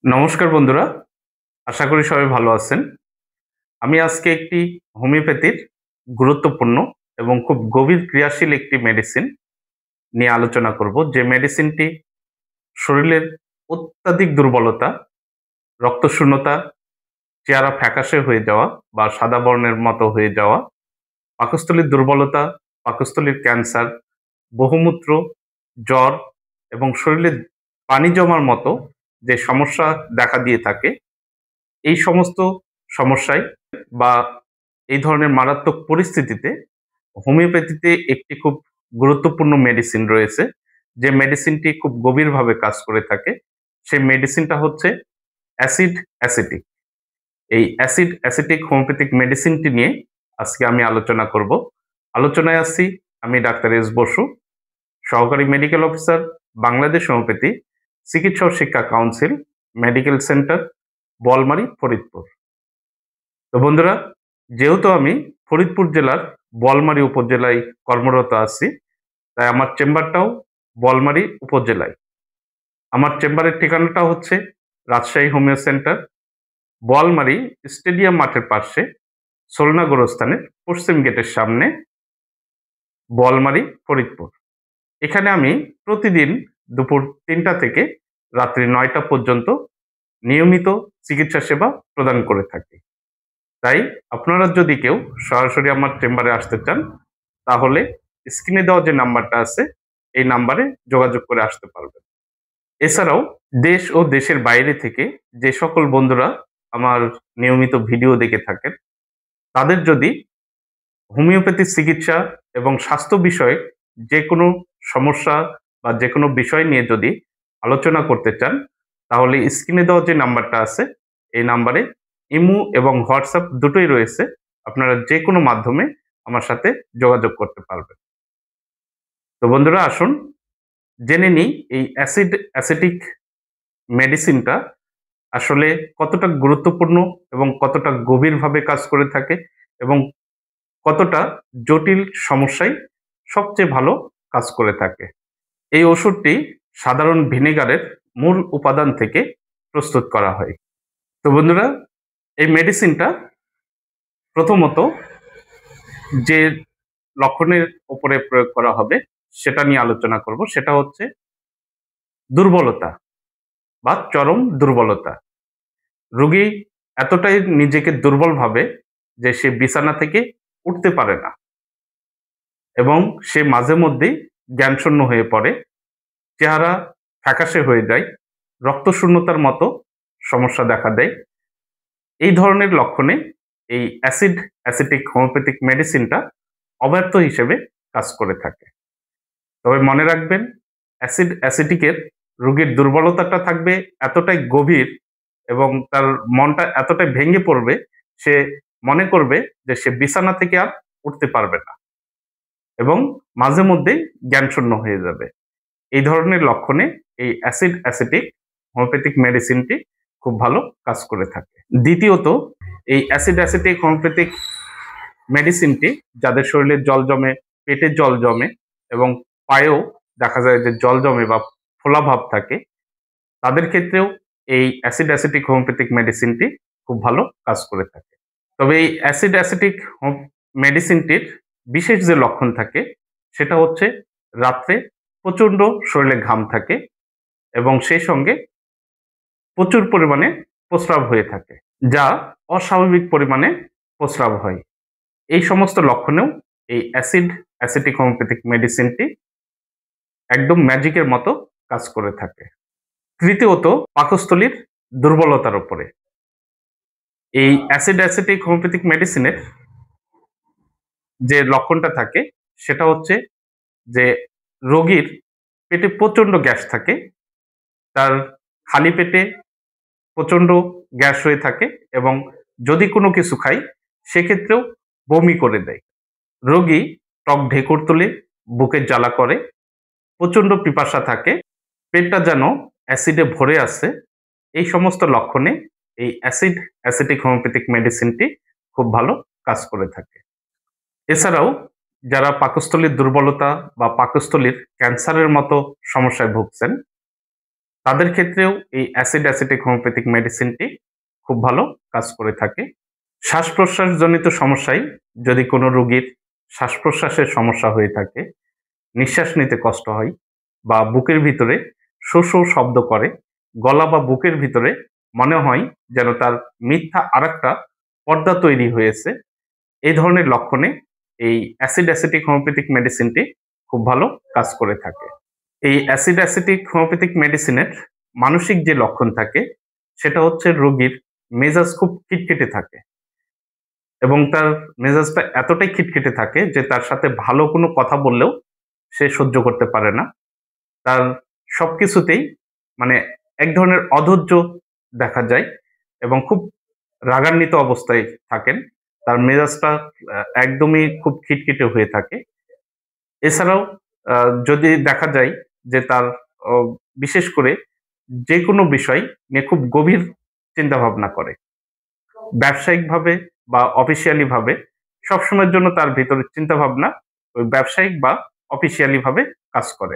নমস্কার বন্ধুরা, আশা করি সবাই ভালো আছেন। আমি আজকে একটি হোমিওপ্যাথির গুরুত্বপূর্ণ এবং খুব গভীর ক্রিয়াশীল একটি মেডিসিন নিয়ে আলোচনা করব। যে মেডিসিনটি শরীরের অত্যাধিক দুর্বলতা, রক্তশূন্যতা, চেহারা ফ্যাকাশে হয়ে যাওয়া বা সাদা বর্ণের মতো হয়ে যাওয়া, পাকস্থলীর দুর্বলতা, পাকস্থলীর ক্যান্সার, বহুমূত্র, জ্বর এবং শরীরে পানি জমার মতো যে সমস্যা দেখা দিয়ে থাকে, এই সমস্ত সমস্যায় বা এই ধরনের মারাত্মক পরিস্থিতিতে হোমিওপ্যাথিতে একটি খুব গুরুত্বপূর্ণ মেডিসিন রয়েছে, যে মেডিসিনটি খুব গভীরভাবে কাজ করে থাকে। সেই মেডিসিনটা হচ্ছে অ্যাসিড অ্যাসিটিক। এই অ্যাসিড অ্যাসিটিক হোমিওপ্যাথিক মেডিসিনটি নিয়ে আজকে আমি আলোচনা করব। আলোচনায় আসছি আমি ডাক্তার এস বসু, সহকারী মেডিকেল অফিসার, বাংলাদেশ হোমিওপ্যাথি চিকিৎসা ও শিক্ষা council, medical centre, Boalmari, Faridpur. তো বন্ধুরা, যেহেতু আমি ফরিদপুর জেলার বলমারী উপজেলায় কর্মরত আছি, তাই আমার চেম্বারটাও বলমারী উপজেলায়। আমার চেম্বারের ঠিকানাটা হচ্ছে Rajshahi homeo centre, Boalmari stadium মাঠের পাশে, সোলনা গোরস্থানের পশ্চিম গেটের সামনে, বলমারী, ফরিদপুর। এখানে আমি প্রতিদিন দুপুর ৩টা থেকে রাত্রি ৯টা পর্যন্ত নিয়মিত চিকিৎসা সেবা প্রদান করে থাকি। তাই আপনারা যদি কেউ সরাসরি আমার চেম্বারে আসতে চান, তাহলে স্ক্রিনে দেওয়া যে নাম্বারটা আছে, এই নাম্বারে যোগাযোগ করে আসতে পারবেন। এছাড়াও দেশ ও দেশের বাইরে থেকে যে সকল বন্ধুরা আমার নিয়মিত ভিডিও দেখে থাকেন, তাদের যদি হোমিওপ্যাথি চিকিৎসা এবং স্বাস্থ্য বিষয়ক যে কোনো সমস্যা বা যে কোনো বিষয় নিয়ে যদি আলোচনা করতে চান, তাহলে স্ক্রিনে দেওয়া যে নাম্বারটা আছে, এই নাম্বারে ইমো এবং হোয়াটসঅ্যাপ দুটোই রয়েছে। আপনারা যে কোনো মাধ্যমে আমার সাথে যোগাযোগ করতে পারবেন। তো বন্ধুরা, আসুন জেনে নিই এই অ্যাসিড অ্যাসিটিক মেডিসিনটা আসলে কতটা গুরুত্বপূর্ণ এবং কতটা গভীরভাবে কাজ করে থাকে এবং কতটা জটিল সমস্যায় সবচেয়ে ভালো কাজ করে থাকে। এই ওষুধটি সাধারণ ভিনেগারের মূল উপাদান থেকে প্রস্তুত করা হয়। তো বন্ধুরা, এই মেডিসিনটা প্রথমত যে লক্ষণের উপরে প্রয়োগ করা হবে সেটা নিয়ে আলোচনা করব। সেটা হচ্ছে দুর্বলতা বা চরম দুর্বলতা। রোগী এতটাই নিজেকে দুর্বল ভাবে যে সে বিছানা থেকে উঠতে পারে না এবং সে মাঝে মধ্যেই জ্ঞানশূন্য হয়ে পড়ে, চেহারা ফ্যাকাশে হয়ে যায়, রক্তশূন্যতার মতো সমস্যা দেখা দেয়। এই ধরনের লক্ষণে এই অ্যাসিড অ্যাসিটিক হোমিওপ্যাথিক মেডিসিনটা অব্যর্থ হিসেবে কাজ করে থাকে। তবে মনে রাখবেন, অ্যাসিড অ্যাসিটিকের রোগীর দুর্বলতাটা থাকবে এতটাই গভীর এবং তার মনটা এতটাই ভেঙে পড়বে, সে মনে করবে যে সে বিছানা থেকে আর উঠতে পারবে না এবং মাঝে মধ্যেই জ্ঞানশূন্য হয়ে যাবে। এই ধরনের লক্ষণে এই অ্যাসিড অ্যাসিটিক হোমিওপ্যাথিক মেডিসিনটি খুব ভালো কাজ করে থাকে। দ্বিতীয়ত, এই অ্যাসিড অ্যাসিটিক হোমিওপ্যাথিক মেডিসিনটি যাদের শরীরে জল জমে, পেটে জল জমে এবং পায়েও দেখা যায় যে জল জমে বা ফোলা ভাব থাকে, তাদের ক্ষেত্রেও এই অ্যাসিড অ্যাসিটিক হোমিওপ্যাথিক মেডিসিনটি খুব ভালো কাজ করে থাকে। তবে এই অ্যাসিড অ্যাসিটিক মেডিসিনটির বিশেষ যে লক্ষণ থাকে সেটা হচ্ছে রাত্রে প্রচন্ড শরীরে ঘাম থাকে এবং সেই সঙ্গে প্রচুর পরিমাণে প্রস্রাব হয়ে থাকে, যা অস্বাভাবিক পরিমাণে প্রস্রাব হয়। এই সমস্ত লক্ষণেও এই অ্যাসিড অ্যাসিটিক হোমিওপ্যাথিক মেডিসিনটি একদম ম্যাজিকের মতো কাজ করে থাকে। তৃতীয়ত, পাকস্থলীর দুর্বলতার উপরে এই অ্যাসিড অ্যাসিটিক হোমিওপ্যাথিক মেডিসিনের যে লক্ষণটা থাকে সেটা হচ্ছে যে রোগীর পেটে প্রচন্ড গ্যাস থাকে, তার খালি পেটে প্রচন্ড গ্যাস হয়ে থাকে এবং যদি কোনো কিছু খায় সেক্ষেত্রেও বমি করে দেয়। রোগী টক ঢেকুর তুলে, বুকে জ্বালা করে, প্রচন্ড পিপাসা থাকে, পেটটা যেন অ্যাসিডে ভরে আছে। এই সমস্ত লক্ষণে এই অ্যাসিড অ্যাসিটিক হোমিওপ্যাথিক মেডিসিনটি খুব ভালো কাজ করে থাকে। এছাড়াও যারা পাকস্থলীর দুর্বলতা বা পাকস্থলীর ক্যান্সারের মতো সমস্যায় ভুগছেন, তাদের ক্ষেত্রেও এই অ্যাসিড অ্যাসিটিক হোমিওপ্যাথিক মেডিসিনটি খুব ভালো কাজ করে থাকে। শ্বাস-প্রশ্বাসজনিত সমস্যায় যদি কোনো রোগীর শ্বাস-প্রশ্বাসের সমস্যা হয়ে থাকে, নিঃশ্বাস নিতে কষ্ট হয় বা বুকের ভিতরে শো, শো শব্দ করে, গলা বা বুকের ভিতরে মনে হয় যেন তার মিথ্যা আরেকটা পর্দা তৈরি হয়েছে, এই ধরনের লক্ষণে এই অ্যাসিড অ্যাসিটিক হোমিওপ্যাথিক মেডিসিনটি খুব ভালো কাজ করে থাকে। এই অ্যাসিড অ্যাসিটিক হোমিওপ্যাথিক মেডিসিনের মানসিক যে লক্ষণ থাকে সেটা হচ্ছে রোগীর মেজাজ খুব খিটখিটে থাকে এবং তার মেজাজটা এতটাই খিটখিটে থাকে যে তার সাথে ভালো কোনো কথা বললেও সে সহ্য করতে পারে না। তার সবকিছুতেই মানে এক ধরনের অধৈর্য দেখা যায় এবং খুব রাগান্বিত অবস্থায় থাকেন। তার মেজাজটা একদমই খুব খিটখিটে হয়ে থাকে। এছাড়াও যদি দেখা যায় যে তার অ বিশেষ করে যেকোনো বিষয় নিয়ে খুব গভীর চিন্তাভাবনা করে। ব্যবসায়িকভাবে বা অফিসিয়ালি ভাবে সবসময়ের জন্য তার ভিতরে চিন্তাভাবনা ওই ব্যবসায়িক বা অফিসিয়ালি ভাবে কাজ করে।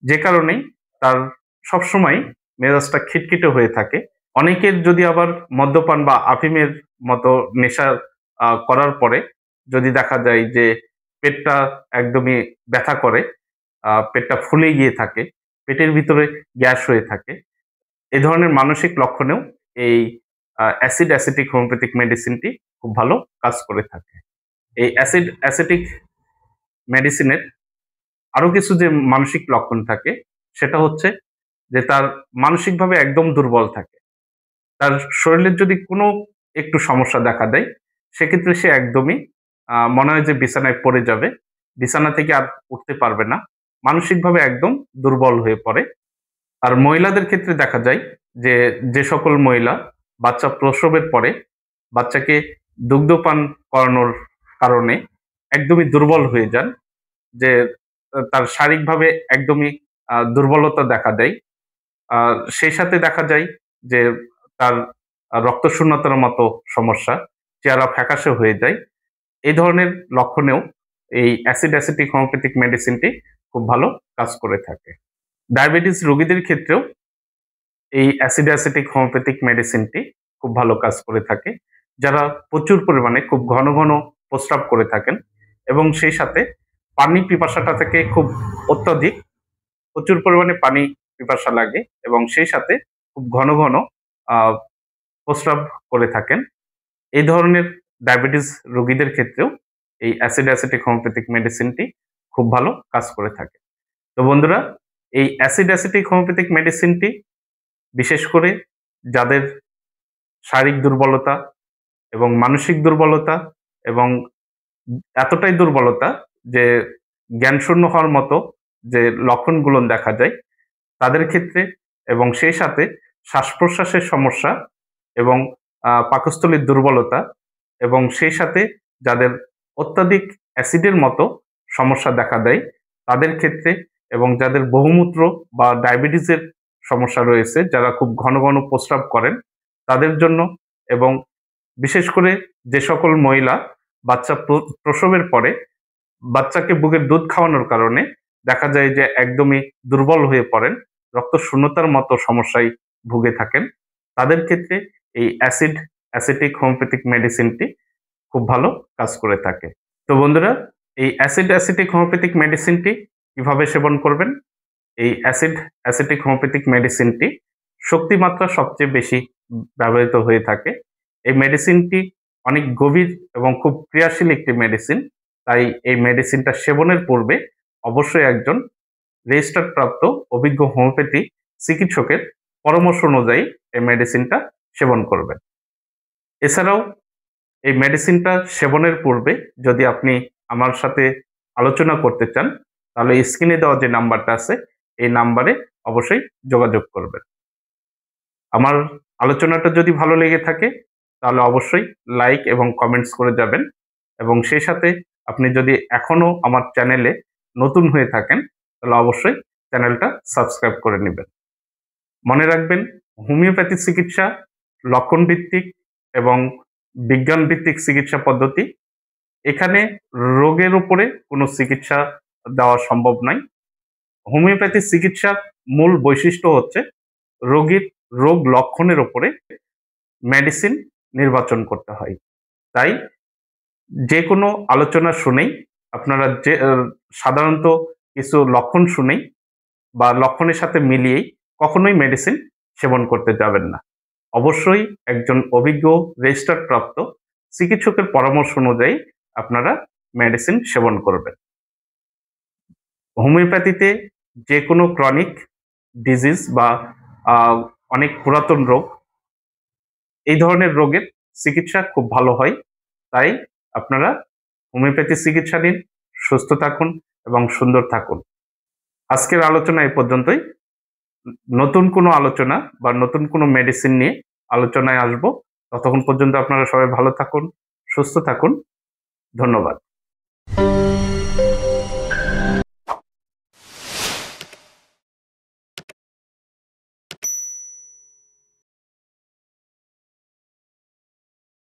যে কারণেই তার সবসময় মেজাজটা খিটখিটে হয়ে থাকে। অনেকের যদি আবার মদ্যপান বা আফিমের মতো নেশা করার পরে যদি দেখা যায় যে পেটটা একদমই ব্যথা করে, পেটটা ফুলে গিয়ে থাকে, পেটের ভিতরে গ্যাস হয়ে থাকে। এ ধরনের মানসিক লক্ষণেও এই অ্যাসিড অ্যাসিটিক হোমিওপ্যাথিক মেডিসিনটি খুব ভালো কাজ করে থাকে। এই অ্যাসিড অ্যাসিটিক মেডিসিনের আরো কিছু যে মানসিক লক্ষণ থাকে সেটা হচ্ছে যে তার মানসিকভাবে একদম দুর্বল থাকে। তার শরীরের যদি কোনো একটু সমস্যা দেখা দেয়, সেক্ষেত্রে সে একদমই মনে হয় যে বিছানায় পড়ে যাবে। বিছানা থেকে আর উঠতে পারবে না। মানসিকভাবে একদম দুর্বল হয়ে পড়ে। আর মহিলাদের ক্ষেত্রে দেখা যায় যে, যে সকল মহিলা বাচ্চা প্রসবের পরে বাচ্চাকে দুগ্ধপান করানোর কারণে একদমই দুর্বল হয়ে যান, যে তার শারীরিকভাবে একদমই দুর্বলতা দেখা দেয়। সেই সাথে দেখা যায় যে তার রক্তশূন্যতার মতো সমস্যা, চেহারা ফ্যাকাশে হয়ে যায়। এই ধরনের লক্ষণেও এই অ্যাসিড অ্যাসিটিক হোমিওপ্যাথিক মেডিসিনটি খুব ভালো কাজ করে থাকে। ডায়াবেটিস রোগীদের ক্ষেত্রেও এই অ্যাসিড অ্যাসিটিক হোমিওপ্যাথিক মেডিসিনটি খুব ভালো কাজ করে থাকে। যারা প্রচুর পরিমাণে খুব ঘন, ঘন প্রস্রাব করে থাকেন এবং সেই সাথে পানি পিপাসাটা থেকে খুব অত্যধিক প্রচুর পরিমাণে পানি পিপাসা লাগে এবং সেই সাথে খুব ঘন, ঘন আ প্রস্রাব করে থাকেন। এই ধরনের ডায়াবেটিস রোগীদের ক্ষেত্রেও এই অ্যাসিড অ্যাসিটিক হোমিওপ্যাথিক মেডিসিনটি খুব ভালো কাজ করে থাকে। তো বন্ধুরা, এই অ্যাসিড অ্যাসিটিক হোমিওপ্যাথিক মেডিসিনটি বিশেষ করে যাদের শারীরিক দুর্বলতা এবং মানসিক দুর্বলতা এবং এতটাই দুর্বলতা যে জ্ঞানশূন্য হওয়ার মতো যে লক্ষণগুলো দেখা যায় তাদের ক্ষেত্রে এবং সেই সাথে শ্বাস-প্রশ্বাসের সমস্যা এবং পাকস্থলীর দুর্বলতা এবং সেই সাথে যাদের অত্যাধিক অ্যাসিডের মতো সমস্যা দেখা দেয় তাদের ক্ষেত্রে এবং যাদের বহুমূত্র বা ডায়াবেটিসের সমস্যা রয়েছে, যারা খুব ঘন, ঘন প্রস্রাব করেন তাদের জন্য এবং বিশেষ করে যে সকল মহিলা বাচ্চা প্রসবের পরে বাচ্চাকে বুকের দুধ খাওয়ানোর কারণে দেখা যায় যে একদমই দুর্বল হয়ে পড়েন, রক্তশূন্যতার মতো সমস্যায় ভুগে থাকেন। তাদের ক্ষেত্রে এই অ্যাসিড অ্যাসিটিক হোমিওপ্যাথিক মেডিসিনটি খুব ভালো কাজ করে থাকে। তো বন্ধুরা, এই অ্যাসিড অ্যাসিটিক হোমিওপ্যাথিক মেডিসিনটি কিভাবে সেবন করবেন? এই অ্যাসিড অ্যাসিটিক হোমিওপ্যাথিক মেডিসিনটি শক্তিমাত্রা সবচেয়ে বেশি ব্যবহৃত হয়ে থাকে। এই মেডিসিনটি অনেক গভীর এবং খুব ক্রিয়াশীল একটি মেডিসিন। তাই এই মেডিসিনটা সেবনের পূর্বে অবশ্যই একজন রেজিস্টার্ড প্রাপ্ত অভিজ্ঞ হোমিওপ্যাথি চিকিৎসকের পরামর্শ অনুযায়ী এই মেডিসিনটা সেবন করবেন। এছাড়াও এই মেডিসিনটা সেবনের পূর্বে যদি আপনি আমার সাথে আলোচনা করতে চান, তাহলে স্ক্রিনে দেওয়া যে নাম্বারটা আছে, এই নাম্বারে অবশ্যই যোগাযোগ করবেন। আমার আলোচনাটা যদি ভালো লেগে থাকে, তাহলে অবশ্যই লাইক এবং কমেন্টস করে যাবেন এবং সেই সাথে আপনি যদি এখনো আমার চ্যানেলে নতুন হয়ে থাকেন, তাহলে অবশ্যই চ্যানেলটা সাবস্ক্রাইব করে নিবেন। মনে রাখবেন, হোমিওপ্যাথি চিকিৎসা লক্ষণভিত্তিক এবং বিজ্ঞানভিত্তিক চিকিৎসা পদ্ধতি। এখানে রোগের উপরে কোনো চিকিৎসা দেওয়া সম্ভব নয়। হোমিওপ্যাথি চিকিৎসার মূল বৈশিষ্ট্য হচ্ছে রোগীর রোগ লক্ষণের উপরে মেডিসিন নির্বাচন করতে হয়। তাই যে কোনো আলোচনা শুনেই আপনারা সাধারণত কিছু লক্ষণ শুনেই বা লক্ষণের সাথে মিলিয়েই কখনোই মেডিসিন সেবন করতে যাবেন না। অবশ্যই একজন অভিজ্ঞ রেজিস্টার্ড প্রাপ্ত চিকিৎসকের পরামর্শ অনুযায়ী আপনারা মেডিসিন সেবন করবেন। হোমিওপ্যাথিতে যে কোনো ক্রনিক ডিজিজ বা অনেক পুরাতন রোগ, এই ধরনের রোগের চিকিৎসা খুব ভালো হয়। তাই আপনারা হোমিওপ্যাথি চিকিৎসা নিন, সুস্থ থাকুন এবং সুন্দর থাকুন। আজকের আলোচনা এই পর্যন্তই। নতুন কোনো আলোচনা বা নতুন কোনো মেডিসিন নিয়ে আলোচনায় আসব। ততক্ষণ পর্যন্ত আপনারা সবাই ভালো থাকুন, সুস্থ থাকুন। ধন্যবাদ।